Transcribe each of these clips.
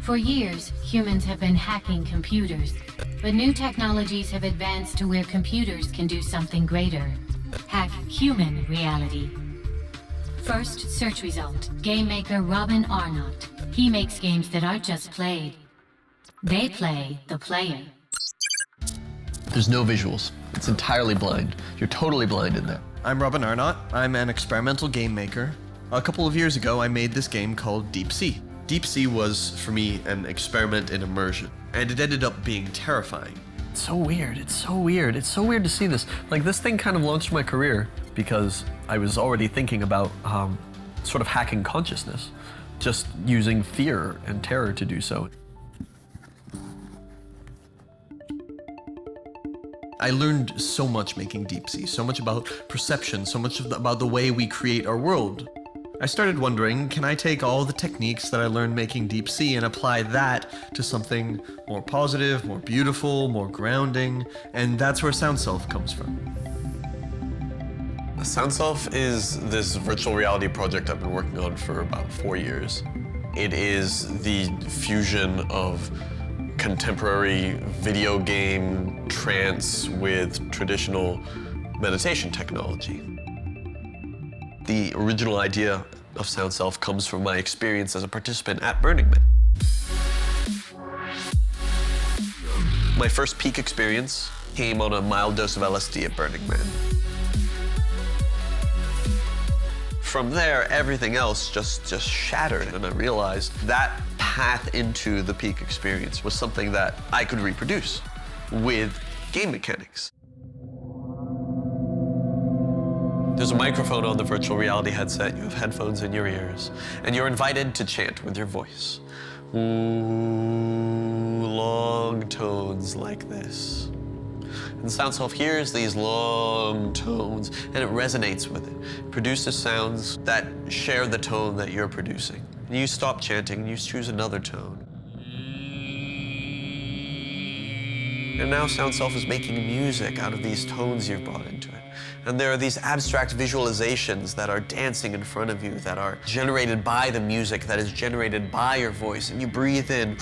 For years, humans have been hacking computers, but new technologies have advanced to where computers can do something greater. Hack human reality. First search result, game maker Robin Arnott. He makes games that aren't just played. They play the player. There's no visuals. It's entirely blind. You're totally blind in there. I'm Robin Arnott. I'm an experimental game maker. A couple of years ago, I made this game called Deep Sea. Deep Sea was, for me, an experiment in immersion, and it ended up being terrifying. It's so weird. It's so weird. It's so weird to see this. Like, this thing kind of launched my career because I was already thinking about sort of hacking consciousness, just using fear and terror to do so. I learned so much making Deep Sea, so much about perception, so much about the way we create our world. I started wondering, can I take all the techniques that I learned making Deep Sea and apply that to something more positive, more beautiful, more grounding, and that's where Sound Self comes from. Sound Self is this virtual reality project I've been working on for about 4 years. It is the fusion of contemporary video game trance with traditional meditation technology. The original idea of Sound Self comes from my experience as a participant at Burning Man. My first peak experience came on a mild dose of LSD at Burning Man. From there, everything else just shattered, and I realized that path into the peak experience was something that I could reproduce with game mechanics. There's a microphone on the virtual reality headset, you have headphones in your ears, and you're invited to chant with your voice. Ooh, long tones like this. And Sound Self hears these long tones, and it resonates with it. It produces sounds that share the tone that you're producing. And you stop chanting, and you choose another tone. And now Sound Self is making music out of these tones you've brought into it. And there are these abstract visualizations that are dancing in front of you, that are generated by the music, that is generated by your voice. And you breathe in,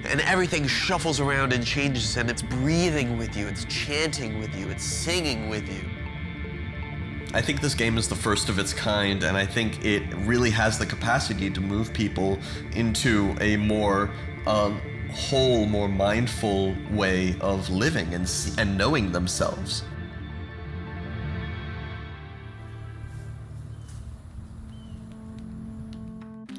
and everything shuffles around and changes, and it's breathing with you, it's chanting with you, it's singing with you. I think this game is the first of its kind, and I think it really has the capacity to move people into a more whole, more mindful way of living and knowing themselves.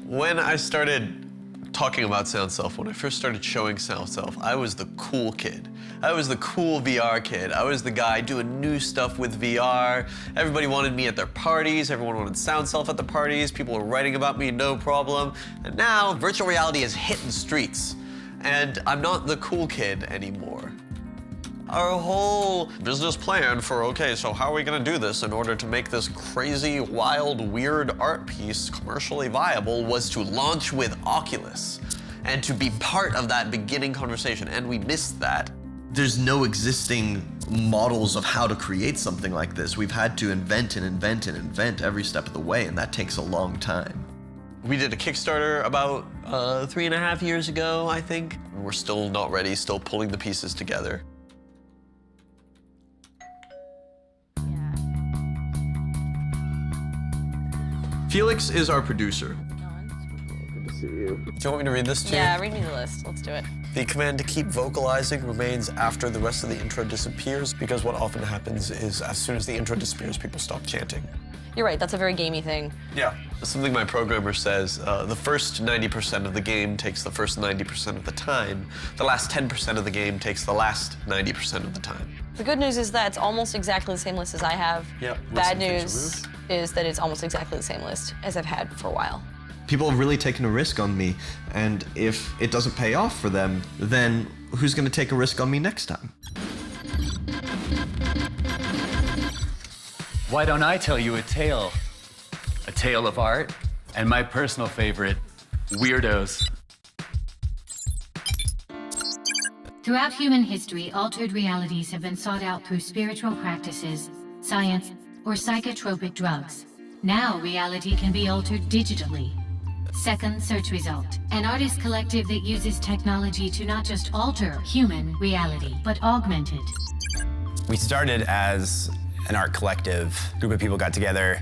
When I started talking about Sound Self, when I first started showing Sound Self, I was the cool kid. I was the cool VR kid. I was the guy doing new stuff with VR. Everybody wanted me at their parties. Everyone wanted Sound Self at the parties. People were writing about me, no problem. And now virtual reality is hitting streets. And I'm not the cool kid anymore. Our whole business plan for, okay, so how are we gonna do this in order to make this crazy, wild, weird art piece commercially viable was to launch with Oculus and to be part of that beginning conversation, and we missed that. There's no existing models of how to create something like this. We've had to invent and invent and invent every step of the way, and that takes a long time. We did a Kickstarter about 3.5 years ago, I think. We're still not ready, still pulling the pieces together. Felix is our producer. Good to see you. Do you want me to read this to you? Yeah, read me the list. Let's do it. The command to keep vocalizing remains after the rest of the intro disappears, because what often happens is as soon as the intro disappears, people stop chanting. You're right, that's a very gamey thing. Yeah. Something my programmer says, the first 90% of the game takes the first 90% of the time. The last 10% of the game takes the last 90% of the time. The good news is that it's almost exactly the same list as I have. Yep. Bad news is that it's almost exactly the same list as I've had for a while. People have really taken a risk on me, and if it doesn't pay off for them, then who's gonna take a risk on me next time? Why don't I tell you a tale? A tale of art, and my personal favorite, weirdos. Throughout human history, altered realities have been sought out through spiritual practices, science, or psychotropic drugs. Now reality can be altered digitally. Second search result. An artist collective that uses technology to not just alter human reality, but augment it. We started as an art collective. A group of people got together,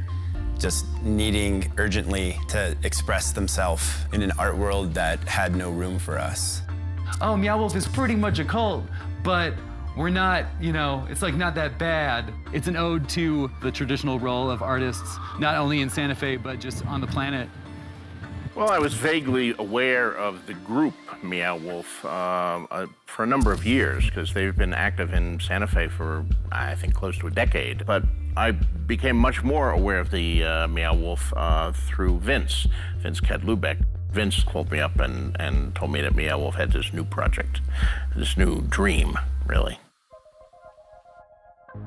just needing urgently to express themselves in an art world that had no room for us. Oh, Meow Wolf is pretty much a cult, but we're not, it's like not that bad. It's an ode to the traditional role of artists, not only in Santa Fe, but just on the planet. Well, I was vaguely aware of the group Meow Wolf for a number of years, because they've been active in Santa Fe for, I think, close to a decade. But I became much more aware of the Meow Wolf through Vince Kadlubeck. Vince called me up and told me that Meow Wolf had this new project, this new dream, really.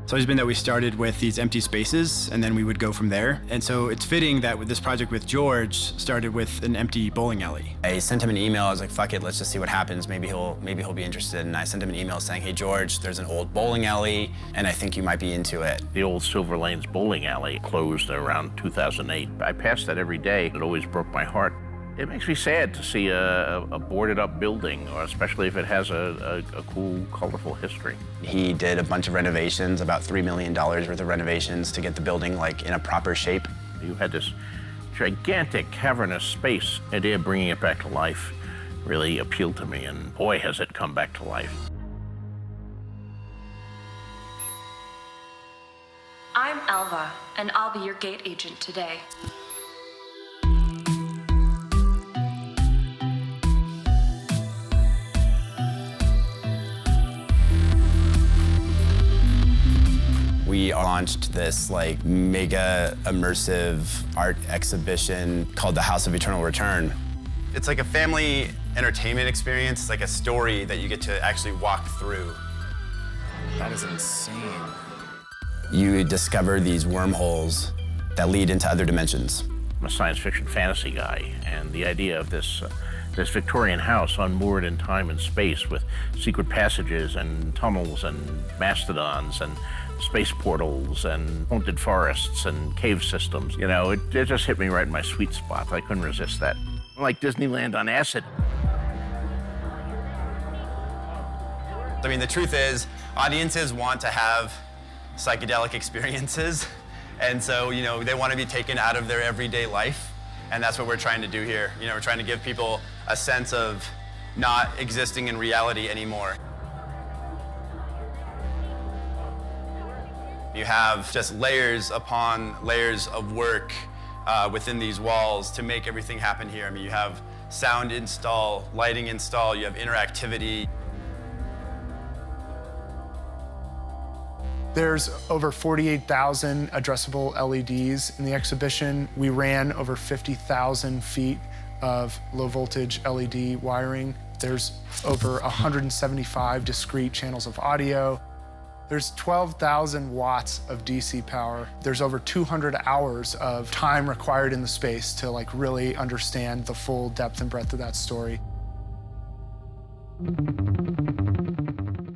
It's always been that we started with these empty spaces, and then we would go from there. And so it's fitting that with this project with George started with an empty bowling alley. I sent him an email. I was like, fuck it, let's just see what happens. Maybe he'll be interested. And I sent him an email saying, hey, George, there's an old bowling alley, and I think you might be into it. The old Silver Lanes bowling alley closed around 2008. I passed that every day. It always broke my heart. It makes me sad to see a boarded up building, or especially if it has a cool, colorful history. He did a bunch of renovations, about $3 million worth of renovations to get the building in a proper shape. You had this gigantic cavernous space. The idea of bringing it back to life really appealed to me, and boy, has it come back to life. I'm Alva, and I'll be your gate agent today. We launched this mega immersive art exhibition called the House of Eternal Return. It's like a family entertainment experience. It's like a story that you get to actually walk through. That is insane. You discover these wormholes that lead into other dimensions. I'm a science fiction fantasy guy, and the idea of this Victorian house unmoored in time and space with secret passages and tunnels and mastodons and space portals and haunted forests and cave systems, it just hit me right in my sweet spot. I couldn't resist that. Like Disneyland on acid. I mean, the truth is, audiences want to have psychedelic experiences, and so, they want to be taken out of their everyday life, and that's what we're trying to do here. We're trying to give people a sense of not existing in reality anymore. You have just layers upon layers of work within these walls to make everything happen here. I mean, you have sound install, lighting install, you have interactivity. There's over 48,000 addressable LEDs in the exhibition. We ran over 50,000 feet of low voltage LED wiring. There's over 175 discrete channels of audio. There's 12,000 watts of DC power. There's over 200 hours of time required in the space to really understand the full depth and breadth of that story.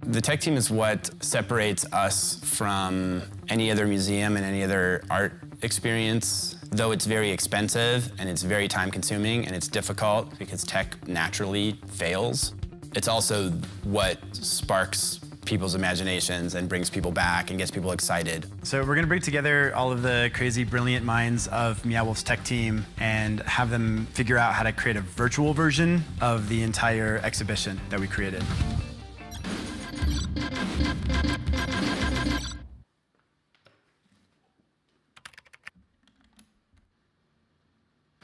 The tech team is what separates us from any other museum and any other art experience. Though it's very expensive and it's very time consuming and it's difficult because tech naturally fails, it's also what sparks people's imaginations and brings people back and gets people excited. So we're gonna bring together all of the crazy, brilliant minds of Meow Wolf's tech team and have them figure out how to create a virtual version of the entire exhibition that we created.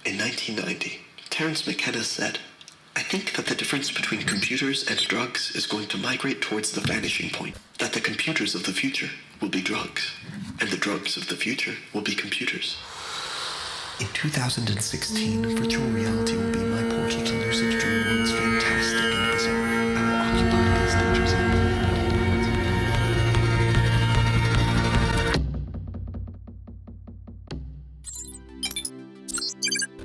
In 1990, Terence McKenna said, "I think that the difference between computers and drugs is going to migrate towards the vanishing point, that the computers of the future will be drugs, and the drugs of the future will be computers." In 2016, virtual reality will be my portal to lucid dream worlds fantastic and bizarre. I will occupy these stages and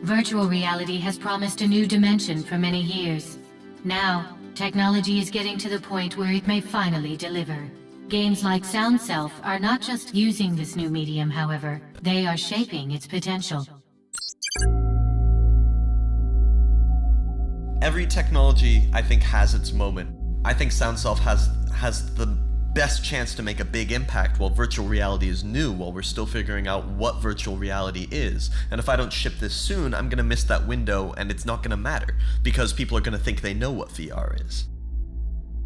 Virtual reality has promised a new dimension for many years. Now, technology is getting to the point where it may finally deliver. Games like Sound Self are not just using this new medium, however, they are shaping its potential. Every technology, I think, has its moment. I think Sound Self has the best chance to make a big impact while virtual reality is new, while we're still figuring out what virtual reality is. And if I don't ship this soon, I'm gonna miss that window, and it's not gonna matter, because people are gonna think they know what VR is.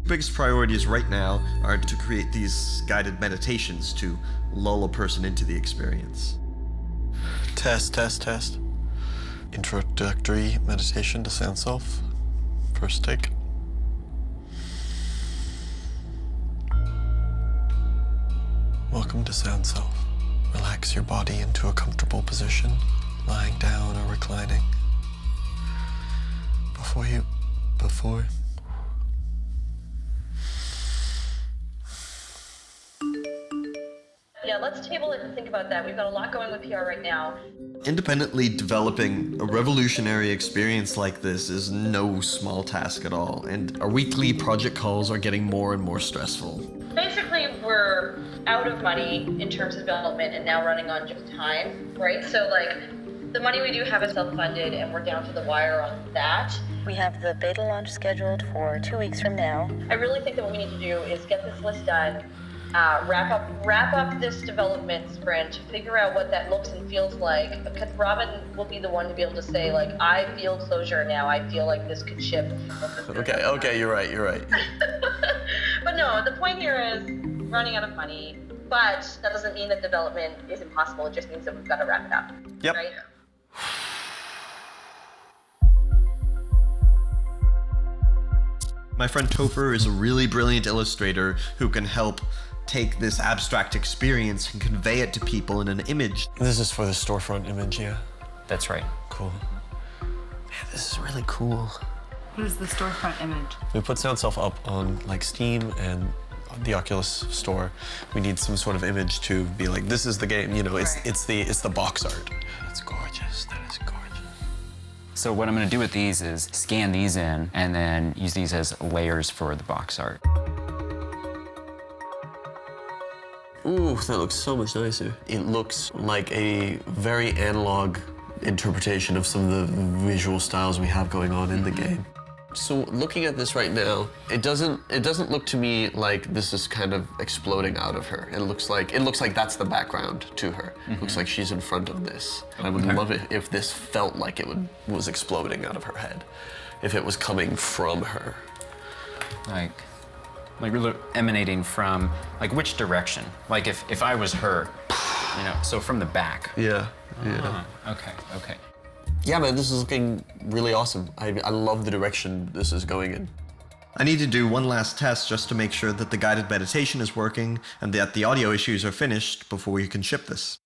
Biggest priorities right now are to create these guided meditations to lull a person into the experience. Test, test, test. Introductory meditation to Sound Self. First take. Welcome to Sound Self. Relax your body into a comfortable position, lying down or reclining. Before. Yeah, let's table it and think about that. We've got a lot going with PR right now. Independently developing a revolutionary experience like this is no small task at all, and our weekly project calls are getting more and more stressful. Basically, we're out of money in terms of development and now running on just time, right? So, like, the money we do have is self-funded, and we're down to the wire on that. We have the beta launch scheduled for 2 weeks from now. I really think that what we need to do is get this list done, wrap up this development sprint, figure out what that looks and feels like, because Robin will be the one to be able to say, like, I feel closure now, I feel like this could ship. Okay, you're right. But no, the point here is running out of money, but that doesn't mean that development is impossible, it just means that we've got to wrap it up. Yep. Right? My friend Topher is a really brilliant illustrator who can help take this abstract experience and convey it to people in an image. This is for the storefront image, yeah? That's right. Cool. Man, this is really cool. What is the storefront image? We put Sound Self up on like Steam and the Oculus store. We need some sort of image to be like, this is the game, you know, it's the box art. That's gorgeous, that is gorgeous. So what I'm gonna do with these is scan these in and then use these as layers for the box art. Ooh, that looks so much nicer. It looks like a very analog interpretation of some of the visual styles we have going on in the game. So looking at this right now, it doesn't look to me like this is kind of exploding out of her. It looks like that's the background to her. It looks like she's in front of this. I would love it if this felt like it was exploding out of her head, if it was coming from her. Like really emanating from, like, which direction? Like if I was her, you know, so from the back. Yeah. Okay. Yeah, man, this is looking really awesome. I love the direction this is going in. I need to do one last test just to make sure that the guided meditation is working and that the audio issues are finished before we can ship this.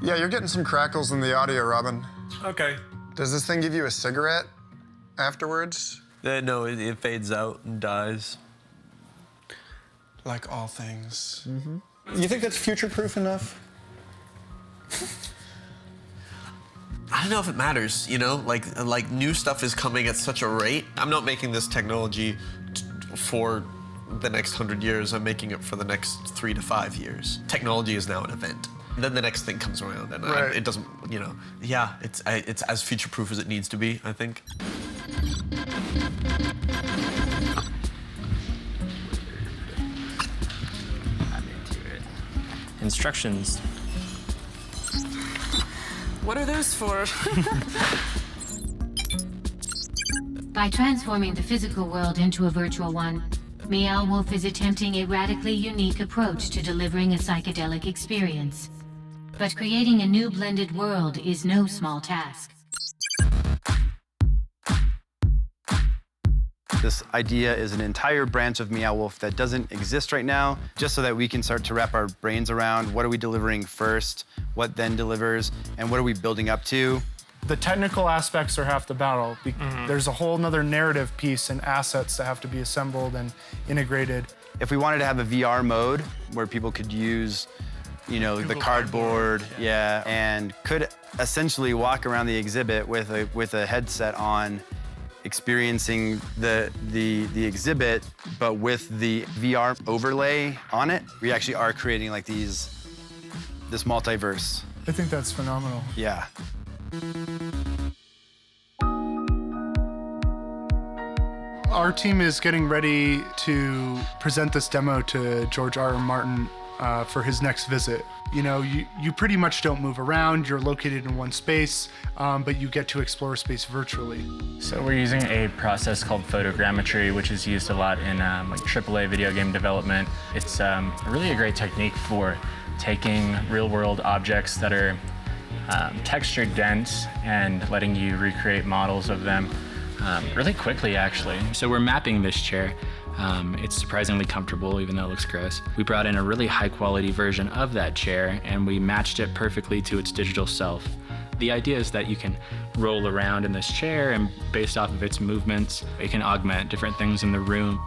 Yeah, you're getting some crackles in the audio, Robin. Okay. Does this thing give you a cigarette afterwards? No, it fades out and dies. Like all things. You think that's future-proof enough? I don't know if it matters, you know? Like new stuff is coming at such a rate. I'm not making this technology for the next 100 years. I'm making it for the next 3 to 5 years. Technology is now an event. Then the next thing comes around, and it doesn't, you know. Yeah, it's as future-proof as it needs to be, I think. I'm into it. Instructions. What are those for? By transforming the physical world into a virtual one, Meow Wolf is attempting a radically unique approach to delivering a psychedelic experience. But creating a new blended world is no small task. This idea is an entire branch of Meow Wolf that doesn't exist right now, just so that we can start to wrap our brains around what are we delivering first, what then delivers, and what are we building up to. The technical aspects are half the battle. There's a whole nother narrative piece and assets that have to be assembled and integrated. If we wanted to have a VR mode where people could use you know, the cardboard, yeah, and could essentially walk around the exhibit with a headset on, experiencing the exhibit, but with the VR overlay on it. We actually are creating like this multiverse. I think that's phenomenal. Yeah. Our team is getting ready to present this demo to George R.R. Martin for his next visit. You know, you pretty much don't move around. You're located in one space, but you get to explore space virtually. So we're using a process called photogrammetry, which is used a lot in like AAA video game development. It's really a great technique for taking real-world objects that are texture dense and letting you recreate models of them really quickly, actually. So we're mapping this chair. It's surprisingly comfortable, even though it looks gross. We brought in a really high-quality version of that chair, and we matched it perfectly to its digital self. The idea is that you can roll around in this chair, and based off of its movements, it can augment different things in the room.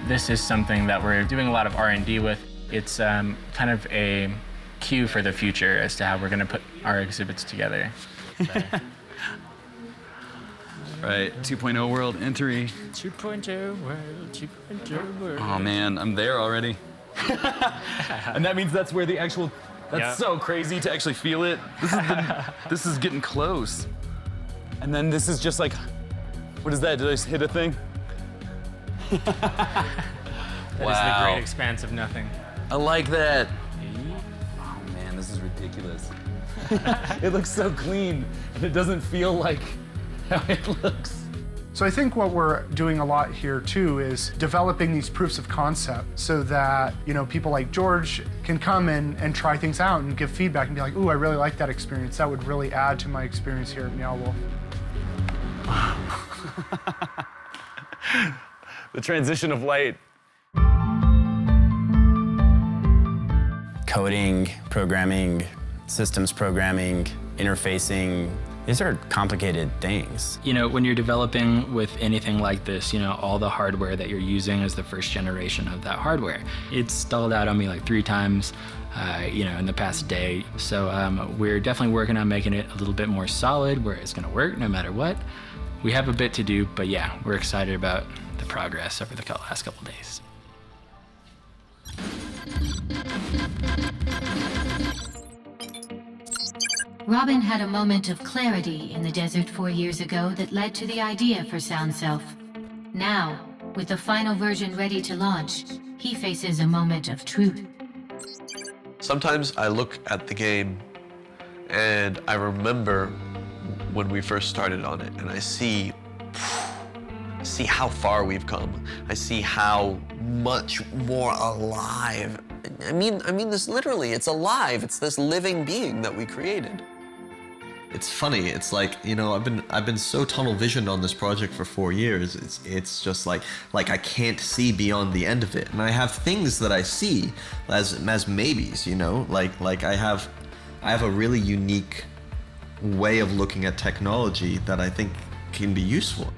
This is something that we're doing a lot of R&D with. It's kind of a cue for the future as to how we're going to put our exhibits together. Right, 2.0 world entry. 2.0 world, 2.0 world. Oh man, I'm there already. And that means that's where the actual, that's so crazy to actually feel it. This is getting close. And then this is just like, what is that? Did I just hit a thing? That is the great expanse of nothing. I like that. Oh man, this is ridiculous. It looks so clean, and it doesn't feel like how it looks. So I think what we're doing a lot here too is developing these proofs of concept so that, you know, people like George can come and try things out and give feedback and be like, ooh, I really like that experience. That would really add to my experience here at Meow Wolf. The transition of light. Coding, programming, systems programming, interfacing, these are complicated things. You know, when you're developing with anything like this, you know, all the hardware that you're using is the first generation of that hardware. It's stalled out on me like 3 times, you know, in the past day. So we're definitely working on making it a little bit more solid where it's gonna work no matter what. We have a bit to do, but yeah, we're excited about the progress over the last couple days. Robin had a moment of clarity in the desert 4 years ago that led to the idea for Sound Self. Now, with the final version ready to launch, he faces a moment of truth. Sometimes I look at the game and I remember when we first started on it, and I see how far we've come. I see how much more alive. I mean this literally, it's alive. It's this living being that we created. It's funny. It's like, you know, I've been so tunnel visioned on this project for 4 years. It's just like I can't see beyond the end of it. And I have things that I see as maybes, you know, like I have a really unique way of looking at technology that I think can be useful.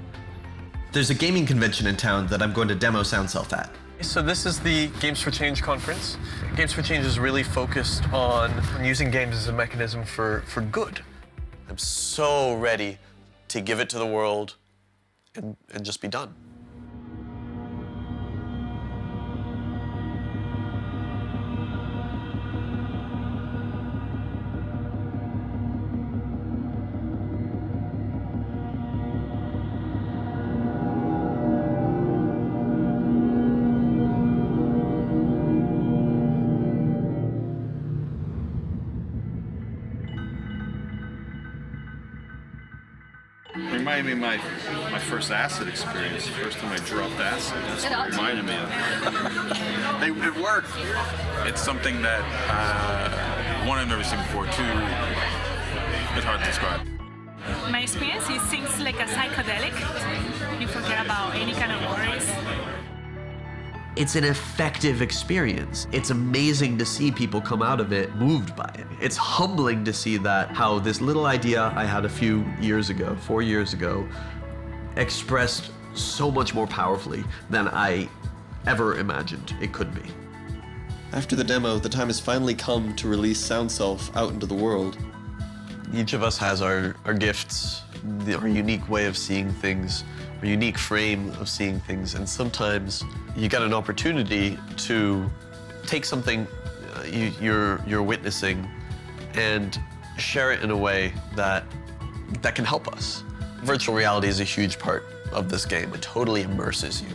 There's a gaming convention in town that I'm going to demo Sound Self at. So this is the Games for Change conference. Games for Change is really focused on using games as a mechanism for good. I'm so ready to give it to the world and just be done. Reminded me of my first acid experience, the first time I dropped acid. That's what it reminded me of. It worked. It's something that, one, I've never seen before, 2, it's hard to describe. My experience is things like a psychedelic. You forget about any kind of worries. It's an effective experience. It's amazing to see people come out of it moved by it. It's humbling to see that how this little idea I had a few years ago, 4 years ago, expressed so much more powerfully than I ever imagined it could be. After the demo, the time has finally come to release Sound Self out into the world. Each of us has our gifts, our unique way of seeing things, our unique frame of seeing things, and sometimes you get an opportunity to take something you're witnessing and share it in a way that can help us. Virtual reality is a huge part of this game. It totally immerses you.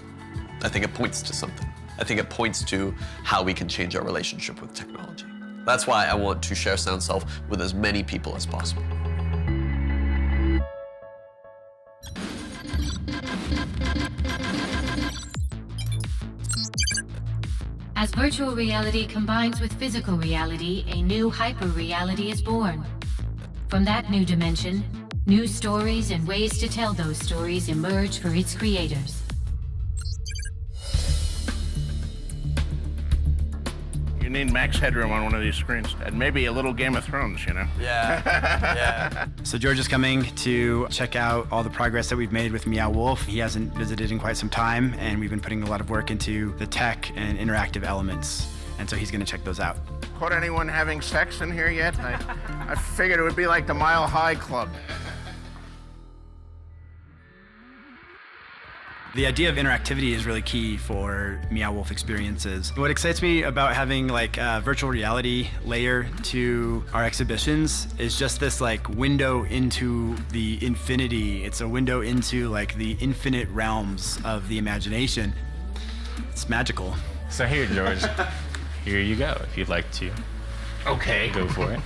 I think it points to something. I think it points to how we can change our relationship with technology. That's why I want to share Sound Self with as many people as possible. As virtual reality combines with physical reality, a new hyper-reality is born. From that new dimension, new stories and ways to tell those stories emerge for its creators. You need max headroom on one of these screens, and maybe a little Game of Thrones, you know? Yeah. So George is coming to check out all the progress that we've made with Meow Wolf. He hasn't visited in quite some time, and we've been putting a lot of work into the tech and interactive elements, and so he's going to check those out. Caught anyone having sex in here yet? I figured it would be like the Mile High Club. The idea of interactivity is really key for Meow Wolf experiences. What excites me about having like a virtual reality layer to our exhibitions is just this like window into the infinity. It's a window into like the infinite realms of the imagination. It's magical. So here, George, here you go, if you'd like to. Okay. Go for it.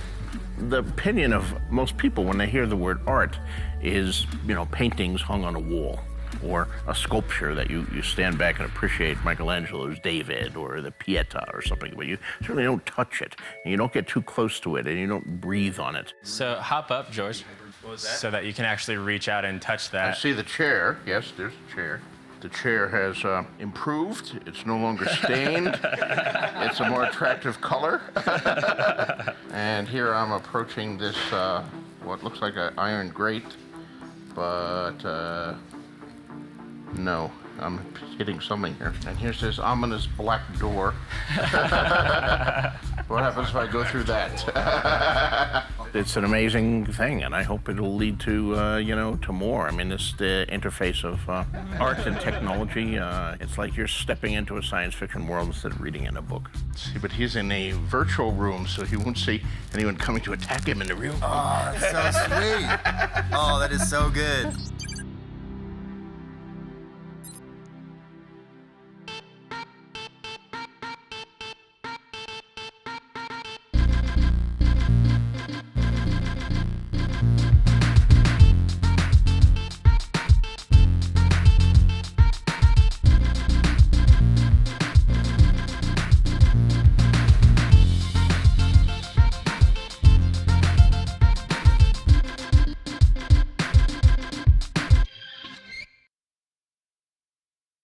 The opinion of most people when they hear the word art is, you know, paintings hung on a wall, or a sculpture that you stand back and appreciate Michelangelo's David or the Pieta or something, but you certainly don't touch it, and you don't get too close to it, and you don't breathe on it. So hop up, George, so that you can actually reach out and touch that. I see the chair. Yes, there's the chair. The chair has improved. It's no longer stained. It's a more attractive color. And here I'm approaching this, what looks like an iron grate, but no, I'm hitting something here. And here's this ominous black door. What happens if I go through that? It's an amazing thing, and I hope it'll lead to, you know, to more. I mean, this the interface of art and technology. It's like you're stepping into a science fiction world instead of reading in a book. See, but he's in a virtual room, so he won't see anyone coming to attack him in the real room. Oh, that's so sweet. Oh, that is so good.